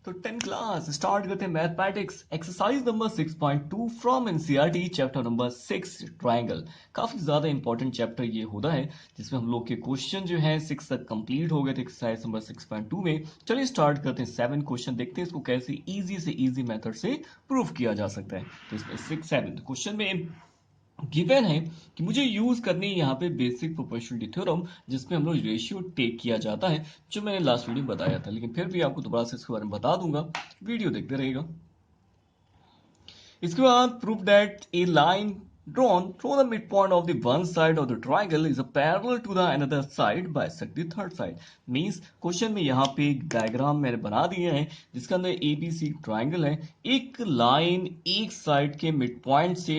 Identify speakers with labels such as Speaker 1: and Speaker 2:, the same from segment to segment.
Speaker 1: तो 10 class start करते हैं mathematics exercise number 6.2 from NCERT chapter number 6 triangle. काफी ज्यादा इंपॉर्टेंट चैप्टर ये होता है जिसमें हम लोग के क्वेश्चन जो है 6 तक कंप्लीट हो गए थे एक्सरसाइज नंबर 6.2 में। चलिए स्टार्ट करते हैं 7 क्वेश्चन, देखते हैं इसको कैसे इजी से इजी मेथड से प्रूव किया जा सकता है। तो इसमें 6 7 क्वेश्चन में गिवन है कि मुझे यूज करनी है यहाँ पे बेसिक प्रोपोर्शनलिटी थ्योरम, जिसमें हम लोग रेशियो टेक किया जाता है, जो मैंने लास्ट वीडियो में बताया था, लेकिन फिर भी आपको दोबारा से इसके बारे में बता दूंगा, वीडियो देखते रहिएगा। इसके बाद prove that A line drawn through the midpoint of the one side of the triangle is a parallel to the another side bisect the third side। Means question में यहाँ पे एक डायग्राम मैंने बना दिया है जिसके अंदर ABC ट्राइंगल है, एक लाइन एक साइड के मिड पॉइंट से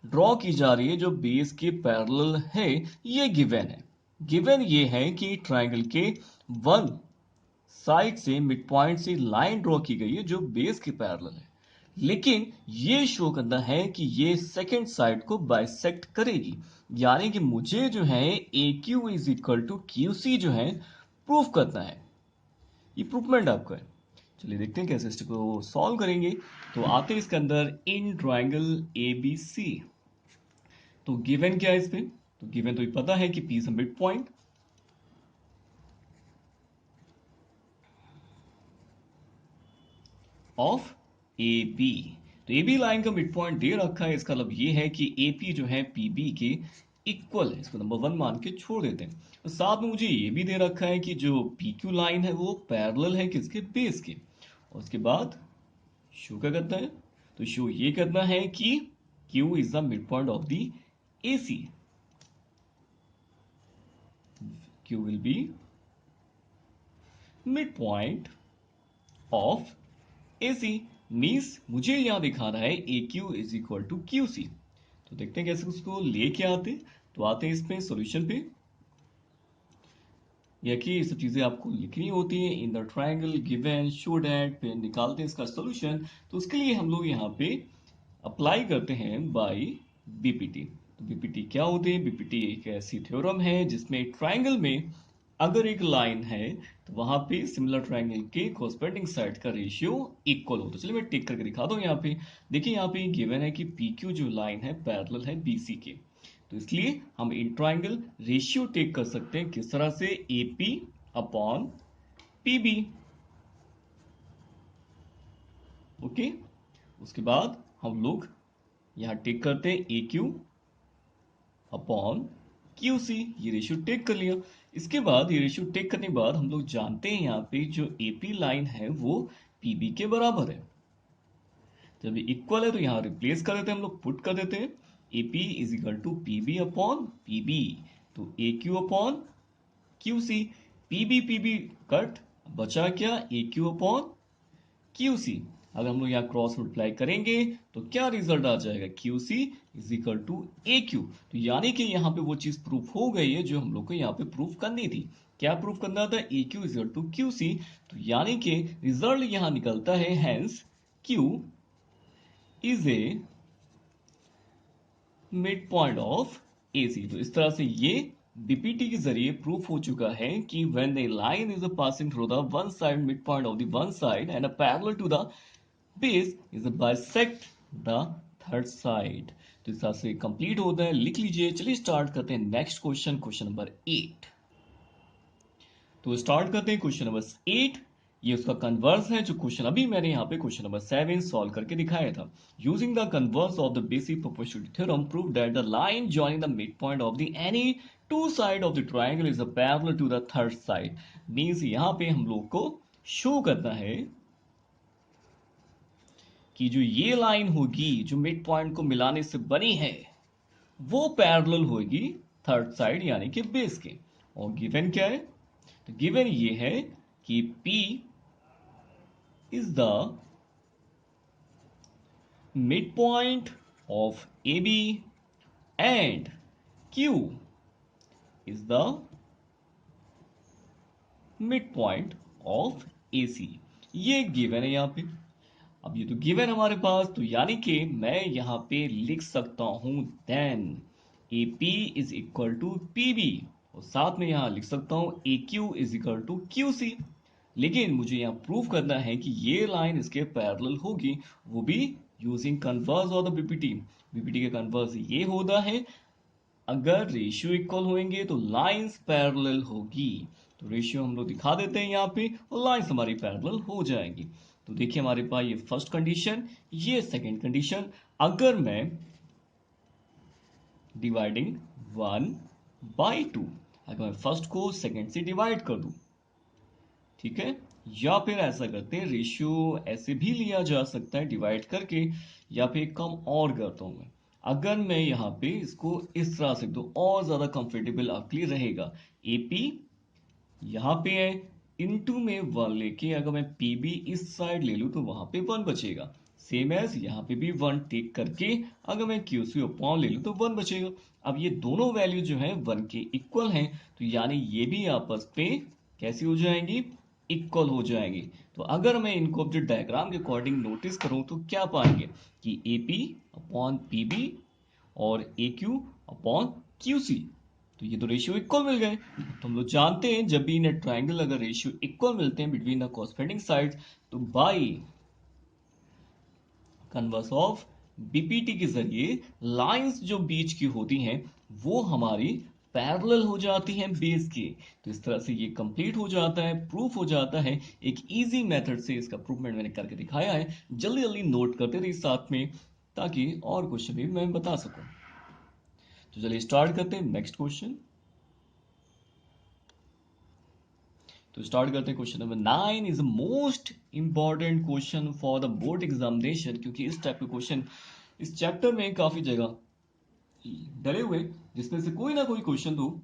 Speaker 1: ड्रॉ की जा रही है जो बेस के पैरेलल है। ये गिवन है, गिवन ये है कि ट्राइंगल के वन साइड से मिड पॉइंट से लाइन ड्रॉ की गई है जो बेस के पैरेलल है, लेकिन ये शो करना है कि ये सेकेंड साइड को बाइसेक्ट करेगी, यानी कि मुझे जो है A Q is equal to Q C जो है प्रूफ करना है। ये प्रूफमेंट आपका है। चलिए देखते हैं कैसे इसको सॉल्व करेंगे। तो आते हैं इसके अंदर इन ट्राइंगल ए बी सी। तो गिवन क्या है इस पे? तो गिवन तो ये पता है कि P is a mid point of A B. तो ए बी लाइन का मिड पॉइंट दे रखा है, इसका मतलब ये है कि ए पी जो है पी बी के इक्वल है, इसको नंबर 1 मान के छोड़ देते हैं। और साथ में मुझे ये भी दे रखा है कि जो पी क्यू लाइन है वो पैरेलल है किसके? बेस के। और उसके बाद शो क्या करता है? तो शो ये करना है कि Q is the mid point of the A C. Q will be mid point of A C. Means मुझे यहां दिखाना है A Q is equal to Q C. तो देखते हैं कैसे उसको लेके आते। तो आते हैं इसमें सॉल्यूशन पे, या कि ये सब चीजें आपको लिखनी होती है in the triangle given show that, पे निकालते हैं इसका सॉल्यूशन। तो उसके लिए हम लोग यहाँ पे अप्लाई करते हैं बाय बीपीटी। तो बीपीटी क्या होते हैं? बीपीटी एक ऐसी थ्योरम है जिसमें ट्रायंगल में अगर एक लाइन है तो वहां पे सिमिलर ट्रायंगल के कोरस्पोंडिंग साइड का रेशियो इक्वल हो। तो चलिए मैं टिक करके दिखा दूं। यहाँ पे देखिए, यहाँ पे गिवन है कि पी क्यू जो लाइन है पैरेलल है बीसी के, तो इसलिए हम इन ट्रायंगल रेशियो टेक कर सकते हैं किस तरह से? A P upon P B. Okay, उसके बाद हम लोग यहां टेक करते हैं A Q upon Q C. ये रेशियो टेक कर लिया। इसके बाद ये रेशियो टेक करने के बाद हम लोग जानते हैं यहाँ पे जो ए पी लाइन है वो पी बी के बराबर है। जब ये इक्वल है तो यहाँ रिप्लेस कर देते हैं, हम लोग पुट कर देते हैं A P is equal to P B upon P B. तो A Q upon Q C. P B cut, बचा क्या? A Q upon Q C. अगर हम लोग यहाँ क्रॉस मल्टीप्लाई करेंगे तो क्या रिजल्ट आ जाएगा? Q C is equal to A Q. तो यानी कि यहाँ पे वो चीज प्रूफ हो गई है जो हम लोग को यहाँ पे प्रूफ करनी थी। क्या प्रूफ करना था? A Q is equal to Q C. तो यानी कि रिजल्ट यहाँ निकलता है hence Q is a mid point of A C. तो इस तरह से ये बीपीटी के जरिए प्रूफ हो चुका है कि when a line is passing through the one side mid point of the one side and parallel to the base is bisect the third side. तो इस तरह से कंप्लीट होता है, लिख लीजिए। चलिए स्टार्ट करते हैं नेक्स्ट क्वेश्चन, क्वेश्चन नंबर 8। तो स्टार्ट करते हैं क्वेश्चन नंबर 8। ये उसका कन्वर्स है जो क्वेश्चन अभी मैंने यहाँ पे क्वेश्चन नंबर 7 सॉल्व करके दिखाया था। Using the converse of the basic proportionality theorem prove that the line joining the mid point of the any two side of the triangle is parallel to the third side. Means यहाँ पे हम लोग को show करना है कि जो ये लाइन होगी जो मिड पॉइंट को मिलाने से बनी है वो पैरेलल होगी थर्ड साइड यानी कि बेस के। और गिवन क्या है? तो गिवन ये है कि P is the midpoint of AB and Q is the midpoint of AC। ये गिवन है यहाँ पे। अब ये तो गिवन हमारे पास, तो यानी कि मैं यहाँ पे लिख सकता हूं then AP is equal to PB, और साथ में यहाँ लिख सकता हूं AQ is equal to QC। लेकिन मुझे यहाँ प्रूव करना है कि ये लाइन इसके पैरेलल होगी, वो भी यूजिंग कन्वर्स और द बीपीटी। बीपीटी के कन्वर्स ये होता है, अगर रेशियो इक्वल होंगे तो लाइंस पैरेलल होगी। तो रेशियो हम लोग दिखा देते हैं यहाँ पे और लाइंस हमारी पैरेलल हो जाएंगी। तो देखिए हमारे पास ये फर्स्ट कंडीशन, ये सेकंड कंडीशन। अगर मैं डिवाइडिंग 1/2, अगर मैं फर्स्ट को सेकंड से डिवाइड कर दूं, ठीक है, या फिर ऐसा करते हैं, रेशियो ऐसे भी लिया जा सकता है डिवाइड करके, या फिर कम और करता हूं मैं। अगर मैं यहाँ पे इसको इस तरह से तो और ज्यादा कंफर्टेबल आपके लिए रहेगा। एपी यहाँ पे है, इनटू में 1 लेके अगर मैं पीबी इस साइड ले लूं तो वहां पे 1 बचेगा। सेम एज यहाँ पे भी 1 टेक करके अगर मैं क्यूसी अपॉन ले लूं तो 1 बचेगा। अब ये दोनों वैल्यू जो है 1 के इक्वल हैं, तो यानी ये भी आपस पे कैसी हो जाएंगी, इक्वल हो जाएंगी। तो अगर मैं इनको अब जो डायग्राम के अकॉर्डिंग नोटिस करूं तो क्या पाएंगे कि एपी अपॉन पीबी और ए क्यू अपॉन क्यू सी, तो ये तो रेशियो इक्वल मिल गए। तो हम लोग जानते हैं जब भी इन ट्राइंगल अगर रेशियो इक्वल मिलते हैं बिटवीन द कॉर्स्पोंडिंग साइड्स, तो बाई कन्वर्स ऑफ बीपीटी के जरिए लाइंस जो बीच की होती हैं वो हमारी पैरेलल हो जाती हैं बेस के। तो इस तरह से ये कंप्लीट हो जाता है, प्रूफ हो जाता है। एक इजी मेथड से इसका प्रूफमेंट मैंने करके दिखाया है। जल्दी जल्दी नोट करते रहिए साथ में, ताकि और क्वेश्चन भी मैं बता सकूं। तो चलिए स्टार्ट करते हैं नेक्स्ट क्वेश्चन। तो स्टार्ट करते हैं question number 9 is most important question for the board examination, क्योंकि इस टाइप के क्वेश्चन इस चैप्टर में काफी जगह डले हुए, जिसमें से कोई ना कोई क्वेश्चन तो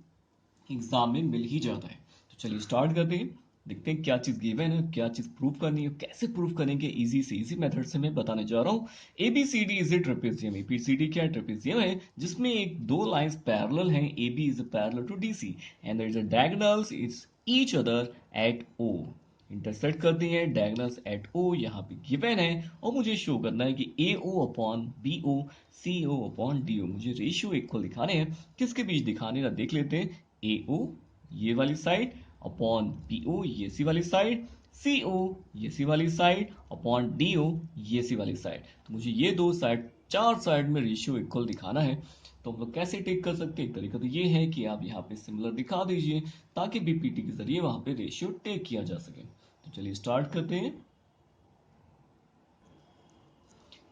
Speaker 1: एग्जाम में मिल ही जाता है। तो चलिए स्टार्ट करते हैं, देखते हैं क्या चीज गिवन है, क्या चीज प्रूव करनी है, कैसे प्रूव करेंगे। इजी से इजी मेथड से मैं बताने जा रहा हूँ। ABCD is a trapezium. ABCD क्या ट्रेपेजियम है जिसमें एक दो लाइंस पैरेलल हैं। AB is parallel to DC and there is a diagonals is each other at O। Intersect करती हैं डायगोनल्स एट O यहाँ पे गिवन है, और मुझे शो करना है कि AO upon BO, CO upon DO। मुझे रेशियो इक्वल दिखाने हैं। किसके बीच दिखाने ना देख लेते हैं। AO ये वाली साइड अपॉन BO ये सी वाली साइड, CO ये सी वाली साइड अपॉन DO ये सी वाली साइड। तो मुझे ये दो साइड, चार साइड में रेशियो इक्वल दिखाना है। तो हम लोग कैसे टेक कर सकते हैं, एक तरीका तो ये है कि आप यहाँ पे सिमिलर दिखा दीजिए, ताकि बीपीटी के जरिए वहां पे रेशियो टेक किया जा सके। तो चलिए स्टार्ट करते हैं।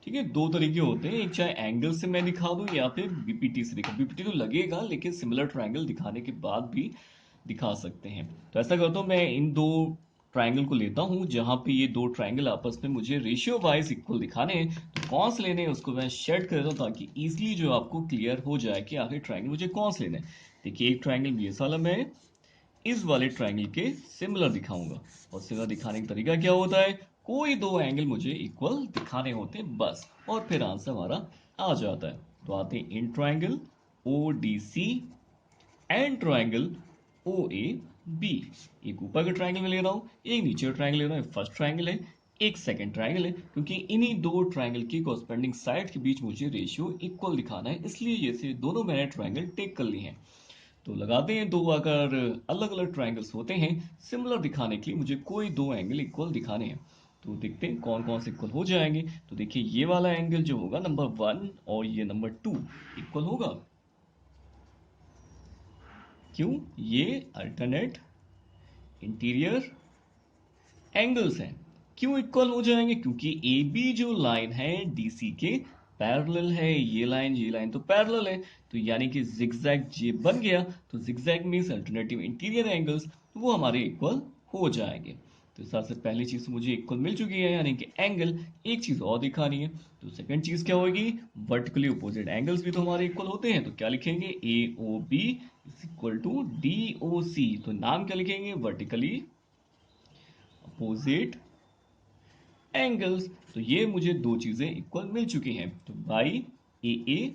Speaker 1: ठीक है, दो तरीके होते हैं, एक चाहे एंगल से मैं दिखा दूं या फिर बीपीटी से दिखा। बीपीटी तो लगेगा, लेकिन सिमिलर ट्रायंगल दिखाने के बाद भी दिखा सकते हैं। तो ऐसा करता हूं, मैं इन दो ट्रायंगल को लेता हूं जहां पे ये दो ट्रायंगल आपस में मुझे रेशियो वाइज इक्वल दिखाने हैं। तो कौन से लेने हैं उसको मैं शेड कर देता हूं, ताकि इजिली जो आपको क्लियर हो जाए कि आखिर ट्रायंगल मुझे कौन से लेने हैं। देखिए एक ट्रायंगल ये वाला मैं इस वाले ट्रायंगल के सिमिलर दिखाऊंगा। और सिमिलर दिखाने का तरीका क्या होता है, कोई दो एंगल मुझे इक्वल दिखाने होते हैं बस, और फिर आंसर हमारा आ जाता है। तो आते हैं in triangle ODC and triangle OAB। एक ऊपर का ट्रायंगल में ले रहा हूं, एक नीचे का ट्रायंगल ले रहा हूं। फर्स्ट ट्रायंगल है, एक सेकंड ट्रायंगल है, क्योंकि इन्हीं दो ट्रायंगल की कॉरस्पोंडिंग साइड के बीच मुझे रेशियो इक्वल दिखाना है, इसलिए ये से दोनों मैंने ट्रायंगल टेक कर लिए हैं। तो लगाते हैं, दो अगर अलग अलग ट्रायंगल्स होते हैं सिमिलर दिखाने के लिए, मुझे कोई दो एंगल इक्वल दिखाने हैं। तो देखते हैं कौन कौन से इक्वल हो जाएंगे। तो देखिए ये वाला एंगल जो होगा नंबर 1 और ये नंबर 2 इक्वल होगा। क्यों, ये अल्टरनेट इंटीरियर एंगल्स हैं। क्यों इक्वल हो जाएंगे, क्योंकि ए बी जो लाइन है डीसी के पैरेलल है। ये लाइन तो पैरेलल है, तो यानी कि जिगजैग जे बन गया। तो zigzag means alternative interior angles, तो वो हमारे इक्वल हो जाएंगे। तो इस हिसाब से पहली चीज मुझे इक्वल मिल चुकी है, यानी कि एंगल। एक चीज और दिखानी है, तो सेकंड चीज क्या होगी, वर्टिकली अपोजिट एंगल्स भी तो हमारे इक्वल होते हैं। तो क्या लिखेंगे, A O B is equal to D O C. तो नाम क्या लिखेंगे, वर्टिकली अपोजिट एंगल्स। तो ये मुझे दो चीजें इक्वल मिल चुकी हैं। तो बाई ए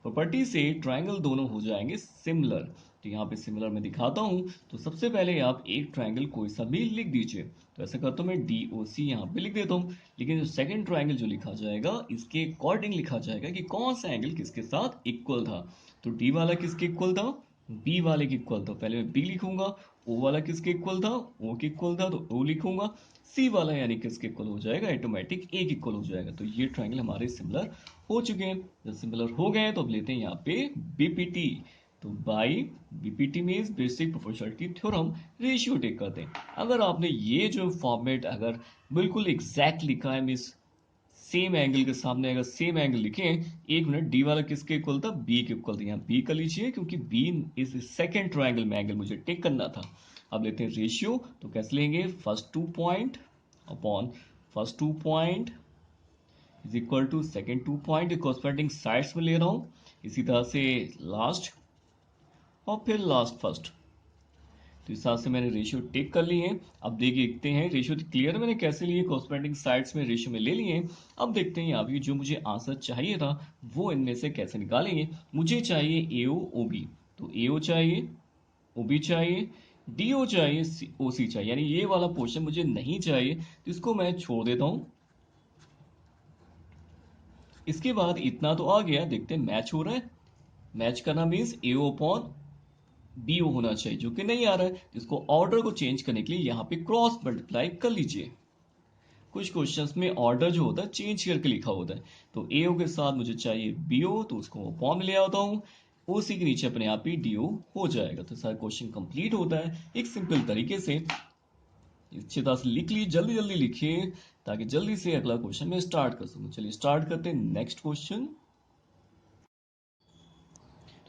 Speaker 1: प्रॉपर्टी से ट्रायंगल दोनों हो जाएंगे सिमिलर। तो यहाँ पे सिमिलर मैं दिखाता हूं। तो सबसे पहले आप एक ट्रायंगल कोई सा भी लिख दीजिए। तो ऐसा करता हूं मैं DOC यहाँ पे लिख देता हूँ। लेकिन जो सेकंड ट्रायंगल जो लिखा जाएगा इसके अकॉर्डिंग लिखा जाएगा कि कौन सा एंगल किसके साथ इक्वल था। तो डी वाला किसके इक्वल था, बी वाले के इक्वल था, पहले मैं बी लिखूंगा। ओ वाला किसके इक्वल था, ओ के इक्वल था, तो ओ लिखूंगा। सी वाला यानी किसके इक्वल हो जाएगा, ऑटोमेटिक ए के इक्वल हो जाएगा। तो ये ट्रायंगल हमारे सिमिलर हो चुके हैं। जब सिमिलर हो गए तो अब लेते हैं यहाँ पे बीपीटी। तो by BPT means basic proportionality theorem, ratio take करते हैं। अगर आपने ये जो फॉर्मेट अगर बिल्कुल एग्जैक्ट लिखा है, मीन्स सेम एंगल के सामने अगर सेम एंगल लिखे, एक मिनट, डी वाला किसके इक्वल था, बी के इक्वल था। यहाँ बी कर लीजिए क्योंकि बी इस सेकेंड ट्रायंगल में एंगल मुझे टेक करना था। अब लेते हैं रेशियो, तो कैसे लेंगे, first 2 point upon first 2 point is equal to second 2 point, corresponding sides में ले रहा हूं। इसी तरह से लास्ट और फिर लास्ट फर्स्ट। तो इस हिसाब से मैंने रेशियो टेक कर लिए हैं। अब देखिए, देखते हैं रेशियो क्लियर मैंने कैसे लिए, कॉरस्पेंडिंग साइड्स में रेशियो में ले लिए हैं। अब देखते हैं यहाँ पे जो मुझे आंसर चाहिए था वो इनमें से कैसे निकालेंगे। मुझे चाहिए एओ ओ बी, तो एओ चाहिए, ओ बी चाहिए, डी ओ चाहिए, ओ सी चाहिए, यानी ये वाला पोर्शन मुझे नहीं चाहिए, तो इसको मैं छोड़ देता हूँ। इसके बाद इतना तो आ गया, देखते हैं मैच हो रहा है। मैच करना मीन्स एओ अपॉन बी ओ होना चाहिए, जो कि नहीं आ रहा है। इसको ऑर्डर को चेंज करने के लिए यहाँ पे क्रॉस मल्टीप्लाई कर लीजिए। कुछ क्वेश्चंस में ऑर्डर जो होता है चेंज करके लिखा होता है। तो एओ के साथ मुझे चाहिए बीओ, तो उसको अपॉन में ले आता हूँ। ओसी के नीचे अपने आप ही डीओ हो जाएगा। तो सारा क्वेश्चन कंप्लीट होता है एक सिंपल तरीके से। अच्छी तरह से लिख लीजिए, जल्दी जल्दी लिखिए ताकि जल्दी से अगला क्वेश्चन में स्टार्ट कर सकूं। चलिए स्टार्ट करते हैं नेक्स्ट क्वेश्चन।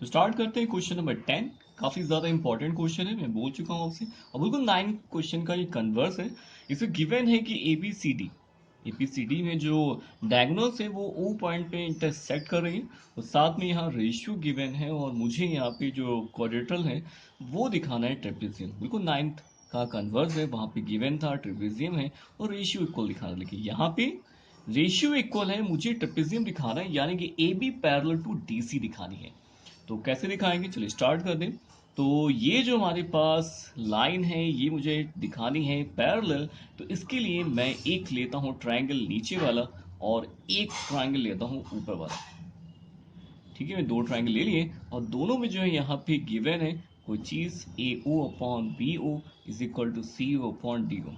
Speaker 1: तो स्टार्ट करते हैं क्वेश्चन नंबर 10। काफी ज्यादा इंपॉर्टेंट क्वेश्चन है, मैं बोल चुका हूं आपसे, और बिल्कुल 9 क्वेश्चन का ये कन्वर्स है। इसमें गिवन है कि एबीसीडी, एबीसीडी में जो डायगोनल्स है वो ओ पॉइंट पे इंटरसेक्ट कर रही है, और साथ में यहाँ रेशियो गिवन है, और मुझे यहाँ पे जो क्वाड्रेटल है वो दिखाना है ट्रेपेजियम। बिल्कुल 9th का कन्वर्स है, वहां पे गिवन था ट्रेपेजियम है और रेशियो इक्वल दिखाना। लेकिन यहाँ पे रेशियो इक्वल है, मुझे ट्रेपेजियम दिखाना है, यानी कि A B parallel to D C दिखानी है। तो कैसे दिखाएंगे, चलिए स्टार्ट कर दें। तो ये जो हमारे पास लाइन है ये मुझे दिखानी है पैरेलल, तो इसके लिए मैं एक लेता हूं ट्रायंगल नीचे वाला और एक ट्रायंगल लेता हूं ऊपर वाला। ठीक है, मैं दो ट्रायंगल ले लिए, और दोनों में जो है यहाँ पे गिवन है कोई चीज, A O upon B O is equal to C O upon D O.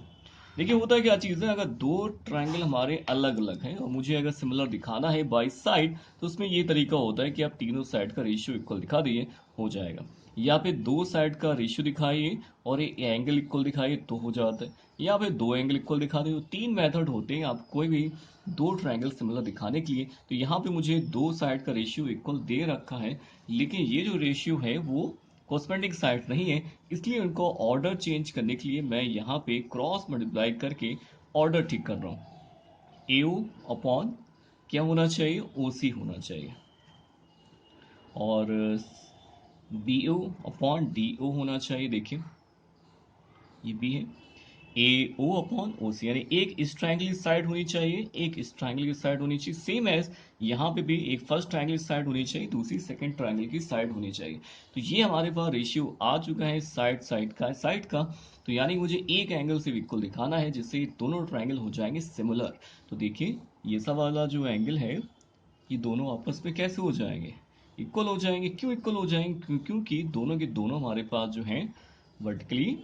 Speaker 1: देखिए होता है क्या चीज है, अगर दो ट्रायंगल हमारे अलग अलग हैं और मुझे अगर सिमिलर दिखाना है बाई साइड, तो उसमें ये तरीका होता है कि आप तीनों साइड का रेशियो इक्वल दिखा दिए, हो जाएगा। या फिर दो साइड का रेशियो दिखाइए और एक एंगल इक्वल दिखाइए तो हो जाता है, या फिर दो एंगल इक्वल दिखा दे। तो तीन मेथड होते हैं आप कोई भी दो ट्रायंगल सिमिलर दिखाने के लिए। तो यहाँ पे मुझे दो साइड का रेशियो इक्वल दे रखा है, लेकिन ये जो रेशियो है वो कॉरस्पेंडिंग साइड नहीं है, इसलिए उनको ऑर्डर चेंज करने के लिए मैं यहाँ पे क्रॉस मल्टीप्लाई करके ऑर्डर ठीक कर रहा हूँ। एओ अपॉन क्या होना चाहिए, ओ सी होना चाहिए, और B O upon D O होना चाहिए। देखिए ये बी है, ए ओ अपॉन ओ सी, यानी एक इस ट्रायंगल की साइड होनी चाहिए, एक इस ट्रायंगल की साइड होनी चाहिए, सेम एज यहाँ पे भी एक फर्स्ट ट्रायंगल की साइड होनी चाहिए, दूसरी सेकंड ट्रायंगल की साइड होनी चाहिए। तो ये हमारे पास रेशियो आ चुका है साइड का। तो यानी मुझे एक एंगल से इक्वल दिखाना है जिससे ये दोनों ट्रायंगल हो जाएंगे सिमिलर। तो देखिए ये सब वाला जो एंगल है ये दोनों आपस में कैसे हो जाएंगे, इक्वल हो जाएंगे। क्यों इक्वल हो जाएंगे, क्योंकि दोनों के दोनों हमारे पास जो हैं वर्टिकली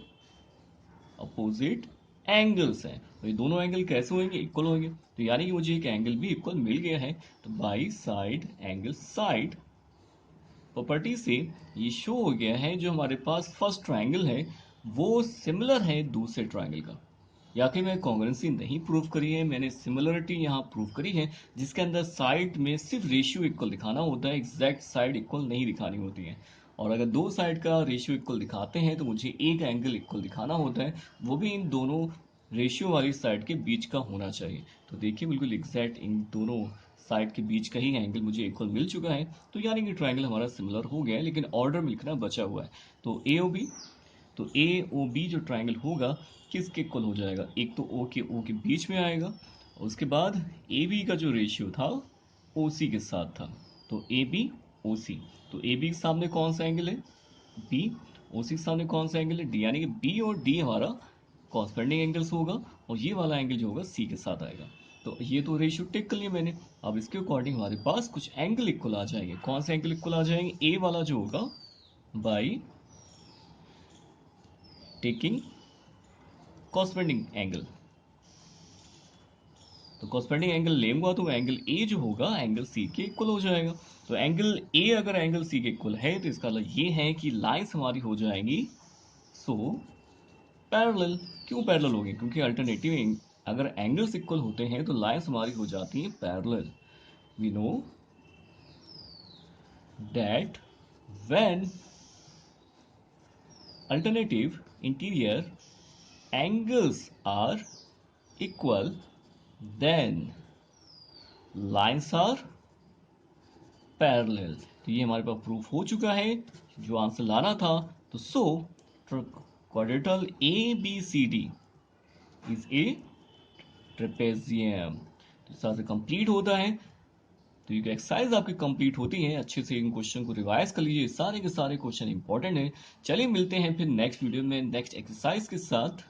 Speaker 1: अपोजिट एंगल्स हैं। तो ये दोनों एंगल कैसे होंगे, इक्वल होंगे। तो यानी कि मुझे एक एंगल भी इक्वल मिल गया है। तो by side angle side property से ये शो हो गया है जो हमारे पास फर्स्ट ट्रायंगल है वो सिमिलर है दूसरे ट्रायंगल का। या कि मैं कॉन्ग्रुएंसी नहीं प्रूव करी है, मैंने सिमिलरिटी यहाँ प्रूव करी है, जिसके अंदर साइड में सिर्फ रेशियो इक्वल दिखाना होता है, एग्जैक्ट साइड इक्वल नहीं दिखानी होती है। और अगर दो साइड का रेशियो इक्वल दिखाते हैं तो मुझे एक एंगल इक्वल दिखाना होता है, वो भी इन दोनों रेशियो वाली साइड के बीच का होना चाहिए। तो देखिए बिल्कुल एग्जैक्ट इन दोनों साइड के बीच का ही एंगल मुझे इक्वल मिल चुका है। तो यानी कि ट्रायंगल हमारा सिमिलर हो गया है, लेकिन ऑर्डर में लिखना बचा हुआ है। तो ए ओ बी, तो ए ओ बी जो ट्रायंगल होगा किसके इक्वल हो जाएगा, एक तो ओ के बीच में आएगा, और उसके बाद ए बी का जो रेशियो था ओ सी के साथ था। तो ए बी ओ सी, तो ए बी के सामने कौन सा एंगल है, बी, ओ सी के सामने कौन सा एंगल है, डी, यानी कि बी और डी हमारा कॉरस्पेंडिंग एंगल्स होगा, और ये वाला एंगल जो होगा सी के साथ आएगा। तो ये तो रेशियो टेक कर लिया मैंने। अब इसके अकॉर्डिंग हमारे पास कुछ एंगल इक्वल आ जाएंगे। कौन से एंगल इक्वल आ जाएंगे, ए वाला जो होगा by taking corresponding angle। तो कॉस्पेंडिंग एंगल लेंगे तो एंगल ए जो होगा एंगल सी के इक्वल हो जाएगा। तो एंगल ए अगर एंगल सी के इक्वल है तो इसका मतलब ये है कि लाइंस हमारी हो जाएंगी सो पैरेलल। क्यों पैरेलल होगी? क्योंकि अल्टरनेटिव अगर एंगल्स इक्वल होते हैं तो लाइंस हमारी हो जाती हैं parallel. We know that when alternative interior angles are equal then lines are parallel। तो ये हमारे पास प्रूफ हो चुका है जो आंसर लाना था। तो so quadrilateral A B C D is a trapezium. तो इस तरह से कंप्लीट होता है। तो ये एक्सरसाइज आपकी कंप्लीट होती है। अच्छे से इन क्वेश्चन को रिवाइज कर लीजिए, सारे के सारे क्वेश्चन इंपॉर्टेंट है। चलिए मिलते हैं फिर नेक्स्ट वीडियो में नेक्स्ट एक्सरसाइज के साथ।